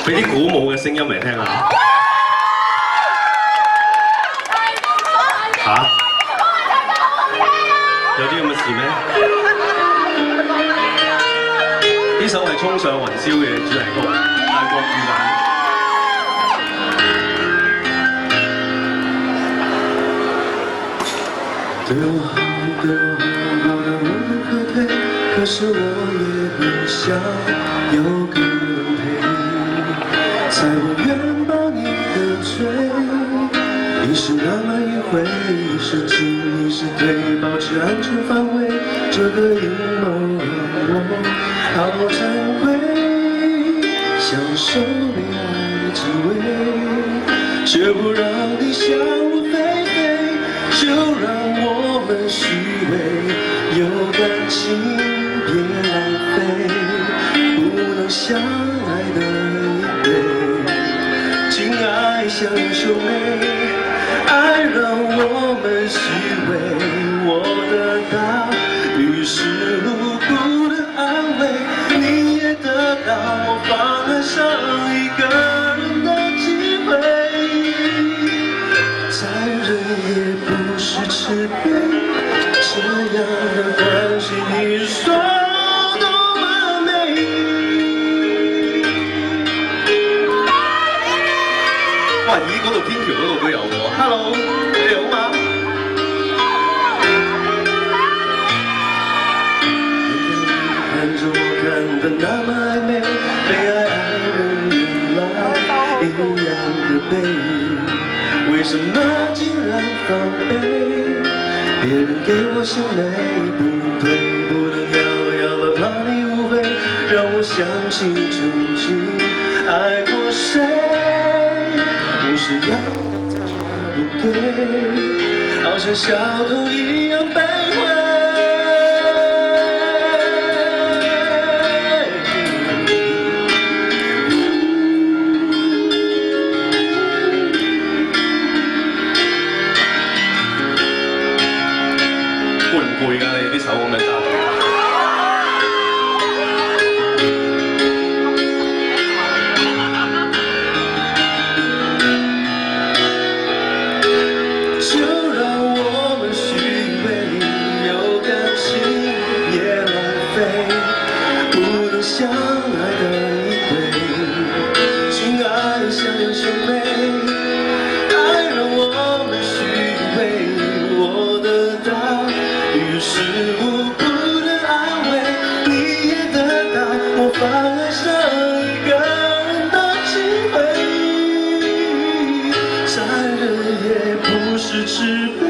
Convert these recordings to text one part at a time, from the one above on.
俾啲鼓舞嘅聲音嚟聽下。嚇？有啲咁嘅事咩？呢首係《衝上雲霄》嘅主題曲，泰國語版。对我好，对我好，好到无可退，可是我也不想有个人陪，在我远方你的追，你是浪漫一回，你是进，你是退，保持安全范围，这个阴谋让我好惭愧，享受被爱的滋味，却不让你向我飞飞，就让我们虚伪，有感情别浪费，不能相爱的一对，情爱像兄妹，爱让我们虚伪，我得到于是无辜的安慰，你也得到我放爱上一个人的机会，残忍也不是慈悲，这样的关系你说多么美。哇！咦，嗰度天橋嗰度都有喎。Hello， 你哋好嗎？看着我看得那麼曖昧，被愛人原來一樣的背，為什麼竟然防備？別人給我心累，不能退，不能要了，怕你誤會，讓我想起曾經愛過誰，不是要不對，好像小偷一樣被毀。攰唔攰㗎？你啲手咁樣揸住。就讓我們虛偽，有感情別浪費，不能相愛的一對，情愛像兩兄妹，愛讓我們虛偽，我得到於是無辜的安慰，你也得到我放愛上一個人的機會，殘忍也不是慈悲，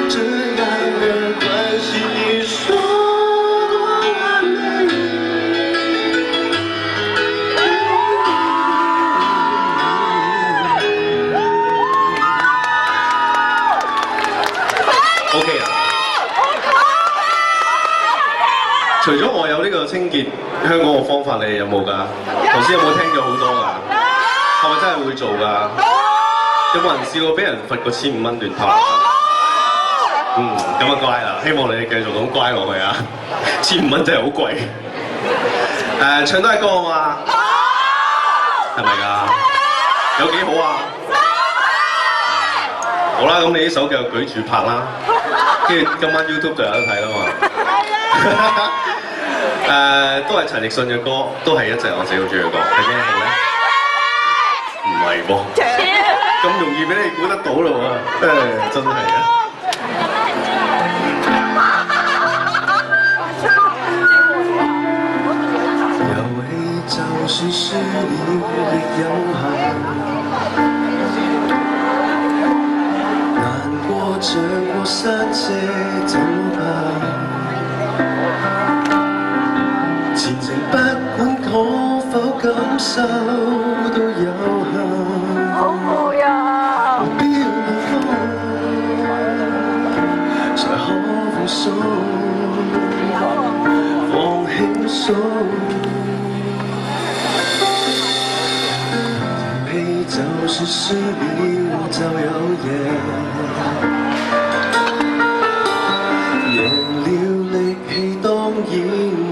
這樣的關係你說多完美。OK 啊！除咗我有呢個清潔香港嘅方法，你哋有冇㗎？頭先有冇聽咗好多㗎？係咪真係會做㗎？有冇人試過俾人罰過1500蚊亂拍？咁啊乖啦，希望你哋繼續咁乖落去啊！1500蚊真係好貴。唱多隻歌好嘛？係咪㗎？有幾好啊？好啦，咁你呢首繼續舉住拍啦，跟住今晚 YouTube 就有得睇啦嘛。都係陳奕迅嘅歌，都係一隻我自己好中意嘅歌。係咩好咧？唔係噃，咁容易俾你估得到咯喎！真係啊！有氣就是失意亦有限，難過像過山車怎辦？前程不管可否感受都有限，好攰啊！目標無方，才可放鬆，放輕鬆。甜氣就是失了就有贏，贏了力氣當然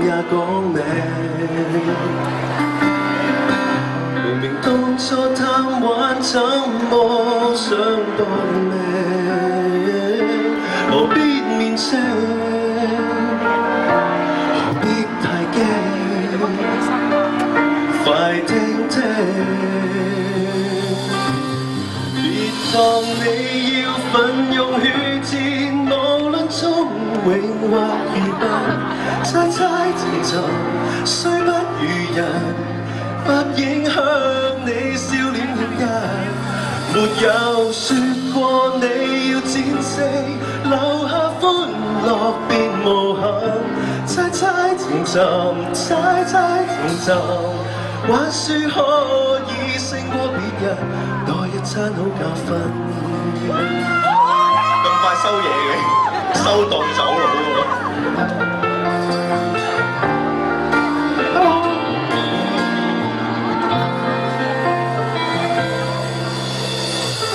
也講命。怎麼想搏命？何必面青？何必太驚？快聽聽，別當你要奮勇血戰，無論聰穎或愚笨，猜猜情尋，雖不如人，不影響你笑臉迎人。沒有說過你要戰勝，留下歡樂別無憾。猜猜情尋，猜猜情尋，還說可以勝過別人，多一餐好教訓。咁快收嘢嘅，收檔走佬喎。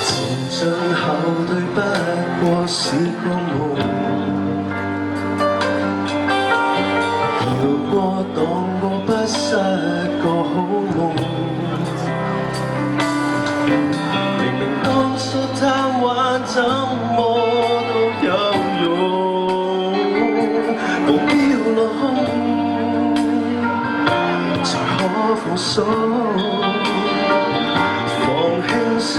前進後退不過是個夢，搖過蕩過不失個好夢。明明當初貪玩怎麼都有用，目標落空才可放鬆，放輕鬆。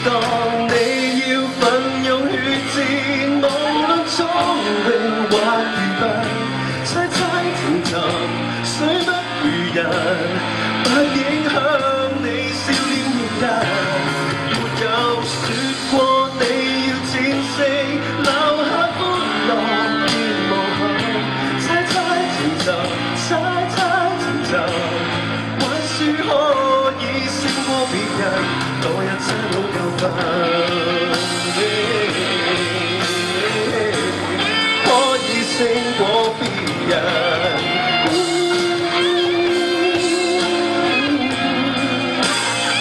當你要奮勇血戰，無論聰穎或愚笨，猜猜情尋，雖不如人，不影響你笑臉迎人。沒有說過你要戰勝，留下歡樂別無憾。猜猜情尋，猜猜情尋，還說可以勝過別人。多一餐好教訓，可以勝過別人。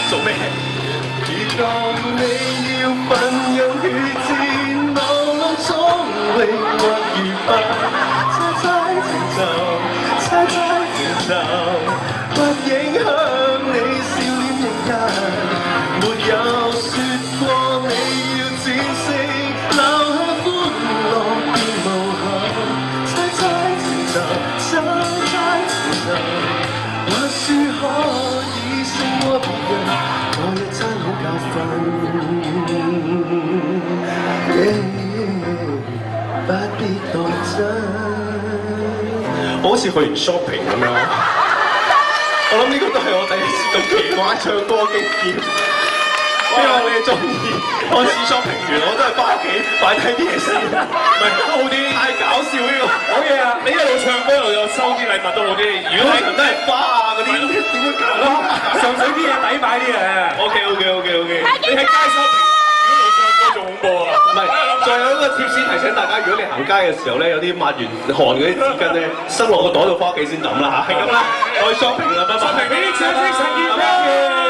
做咩？如當你要奮勇血戰，無論聰穎或愚笨，猜猜情尋，猜猜情尋，不影響你笑臉迎人。沒有說過你要戰勝，留下歡樂別無憾。猜猜情尋，猜猜情尋，還說可以勝過別人，多一餐好教訓。不必當真。我好似去完 shopping 咁樣，我諗呢個都係我第一次咁奇怪唱歌嘅經驗。希望你哋中意。我試 shopping 完，我都係翻屋企擺低啲嘢先，唔係都好啲。太搞笑呢個，好嘢啊！你一路唱歌一路有收啲禮物都好啲。如果你都係花啊嗰啲，點會搞啊？上水啲嘢抵買啲嘅。OK。你喺街 shopping，如果路唱歌仲恐怖啊！唔係，仲有一個貼士提醒大家，如果你行街嘅時候咧，有啲抹完汗嗰啲紙巾咧，塞落個袋度翻屋企先抌啦嚇。係咁啦，我去 shopping 啦，拜拜。shopping 俾啲掌聲，陳健。